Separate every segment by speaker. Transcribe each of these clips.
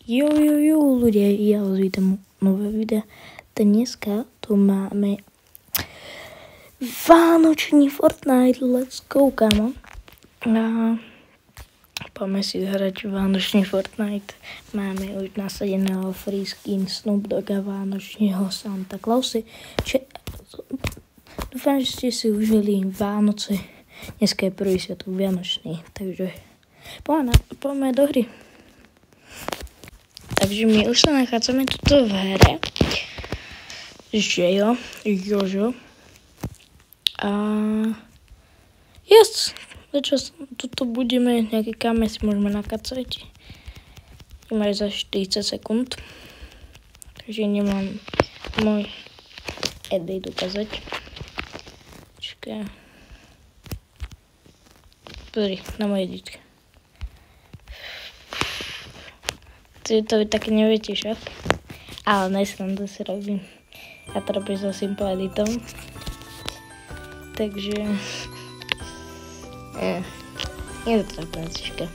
Speaker 1: Jo, ľudia, ja vás vítam nové videa. Dneska tu máme Vánočný Fortnite, let's go, kamo. A poďme si zahrať Vánočný Fortnite. Máme už nasadeného free skin Snoop Dogga Vánočného Santa Clausa. Dúfam, že ste si užili Vánoce. Dneska je prvý sviatok Vianočný, takže poďme do hry. Takže my už sa nachádzame tuto v hre. Jožo. A yes, začas tuto budeme, nejaké kame si môžeme nakacať. Máme za 40 sekúnd. Takže nemám môj edit ukázať. Čakaj. Pozri, na môj edit. To vy také neviete však. Ale nesrandu si robím. Ja to robím so simple editom. Takže... Je to taká prácička.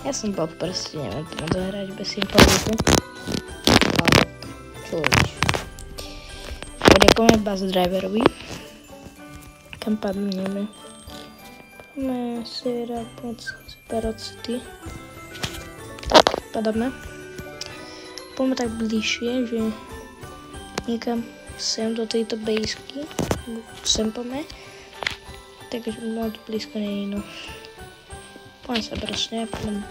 Speaker 1: Ja som bol proste, neviem to moc zahrať bez simple editu. Ale čo robíš? Poďakujeme bus driverovi. Kam padneme? Poďme si rápať Separate City. Padáme. Poďme tak bližšie, že niekam sem do tejto bejsky. Sem poďme. Takže moc blízko nie je, no. Poďme sa brasne a potom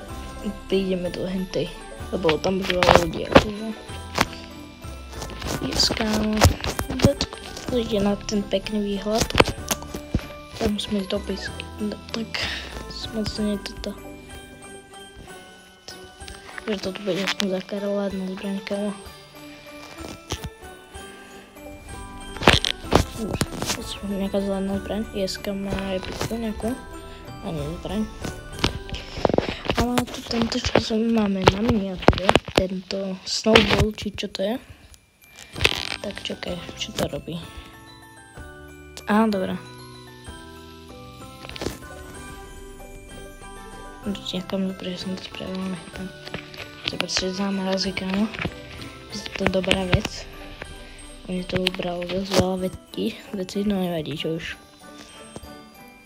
Speaker 1: prídeme do hentej. Lebo tam budú ľudia. Jeskáme. Ide na ten pekný výhľad. Tam musíme ísť do bejsky. Tak smocne toto. Že toto bude aspoň zakaroládna zbraň, kamo. Dobre, to je nejaká zelená zbraň. Jeska má repliku nejakú. A nie zbraň. Ale tu tento, čo máme na miniatúre, tento snowball, či čo to je. Tak čakaj, čo to robí? Á, dobrá. Ďakujem, že som to spravil. To je proste zámrazí, kámo. To je dobrá vec. Mne to ubralo dosť veľa veci, no nevadí, čo už.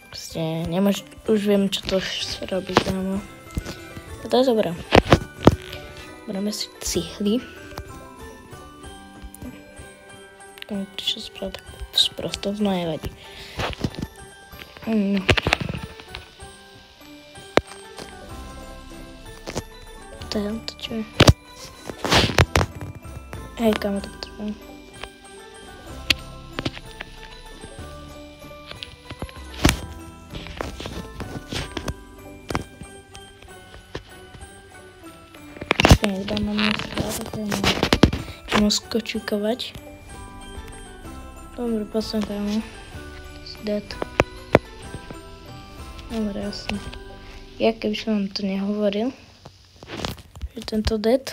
Speaker 1: Proste nemôž, už viem, čo to robí, kámo. A to je dobré. Budeme si cihly. Kámo, čo spravil tak sprosto, no nevadí. To čo je? Hej, kámo, to potrebujem. Nedám na mňa stále, idem skočíkovať. Dobre, posledný, kámo. Si dead. Dobre, jasne. Ja keby som vám to nehovoril, že tento dead.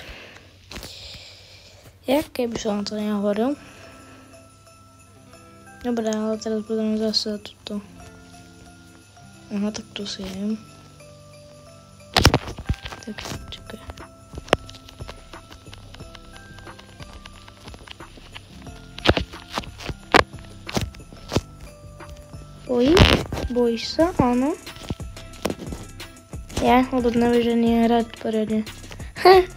Speaker 1: Ja keby som vám to nehovoril. Dobre, ale teraz budeme zase tuto. Aha, tak tu si jem. Tak, čakaj. Bojíš sa? Áno. Ja, lebo nevieš ani hrať poriadne.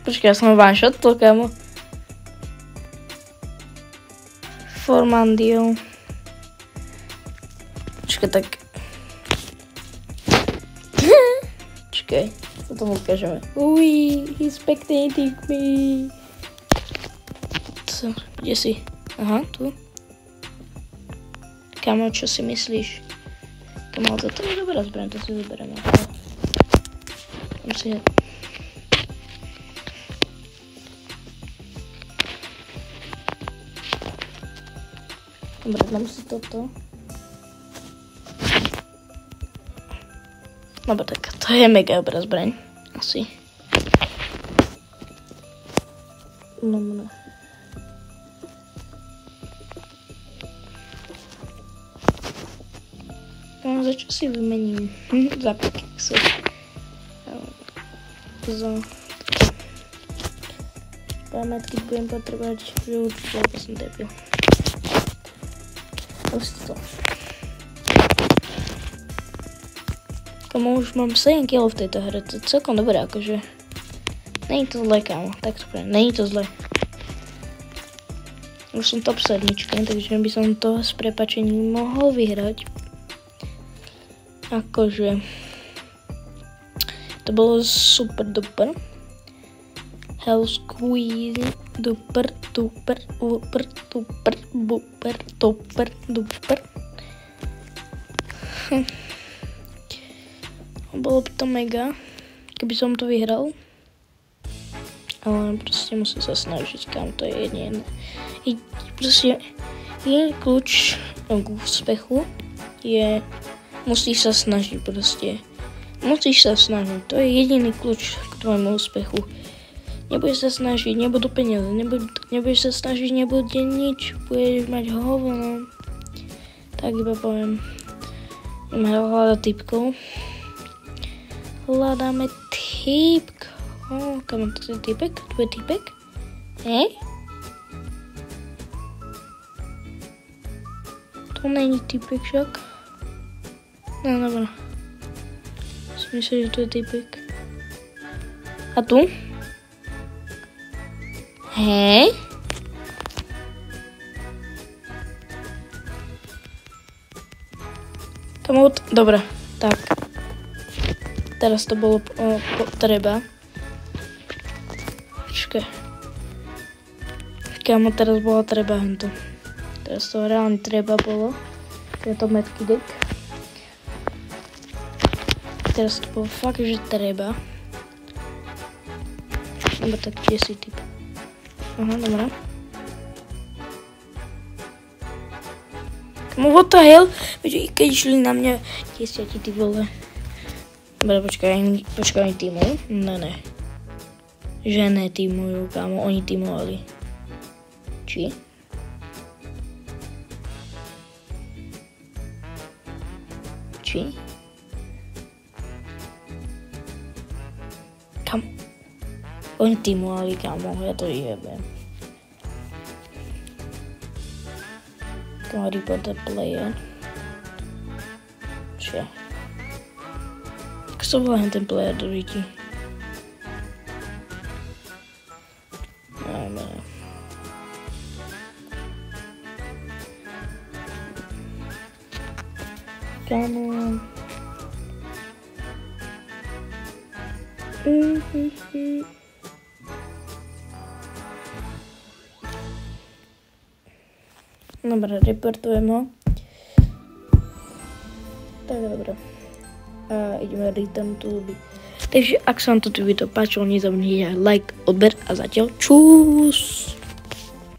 Speaker 1: Počkaj, ja som one-shotol, kámo. Formandio. Počkaj, tak... Počkaj, potom ukážeme. He's spectating me. Co? Kde si? Aha, tu. Kámo, čo si myslíš? Kámo, toto je dobrá zbraň, to si zoberieme. Dobre, dám si toto. Dobre, tak to je mega dobrá zbraň. Asi. Dobre. Za čo si vymením? Za pickaxe. Pamätky budem potrebovať, že určite som debil. Proste to. Komu už mám 7 kg v tejto hre, to je celkom dobré, akože. Není to zle, kámo, tak to poviem, není to zle. Už som top 7, takže by som to s prepačením mohol vyhrať. Akože. To bolo super duper. Hell squeeze, duper, duper, duper, duper, duper, duper, duper. Bolo by to mega, keby som to vyhral. Ale proste musím sa snažiť, kam to je jediné. Proste jediný kľúč k úspechu je, musíš sa snažiť proste. Musíš sa snažiť, to je jediný kľúč k tvojmu úspechu. Nebudeš sa snažiť, nebudú peniaze, nebudeš sa snažiť, nebude nič, budeš mať hovno. Tak iba poviem. Ideme hľadať typkov. Hľadáme typkov. Kam to je typek? Tu je typek? Hej? To není typek však. No dobré. Si myslím, že to je typek. A tu? Hej. Kamot, dobre, tak. Teraz to bolo treba. Počkaj. Kamo, teraz bolo treba hento. Teraz to reálne treba bolo. Je to metky deck. Teraz to bolo fakt, že treba. Iba tak, kde si typ. Aha, dobrá. Kamo, what the hell? Keď išli na mňa 10 ty vole. Dobre, počkaj, oni týmujú? Ne. Že ne týmujú, kámo, oni týmovali. Či? Kam? Oni týmovali, kámo, ja to jebem. Harry Potter player. Čiže. Ako sa volá ten player do riti? Kámo. Dobre, reportujem ho. Tak dobre. A ideme return to lobby. Takže ak sa vám toto video páčilo, nezabudnite like, odber a zatiaľ čus.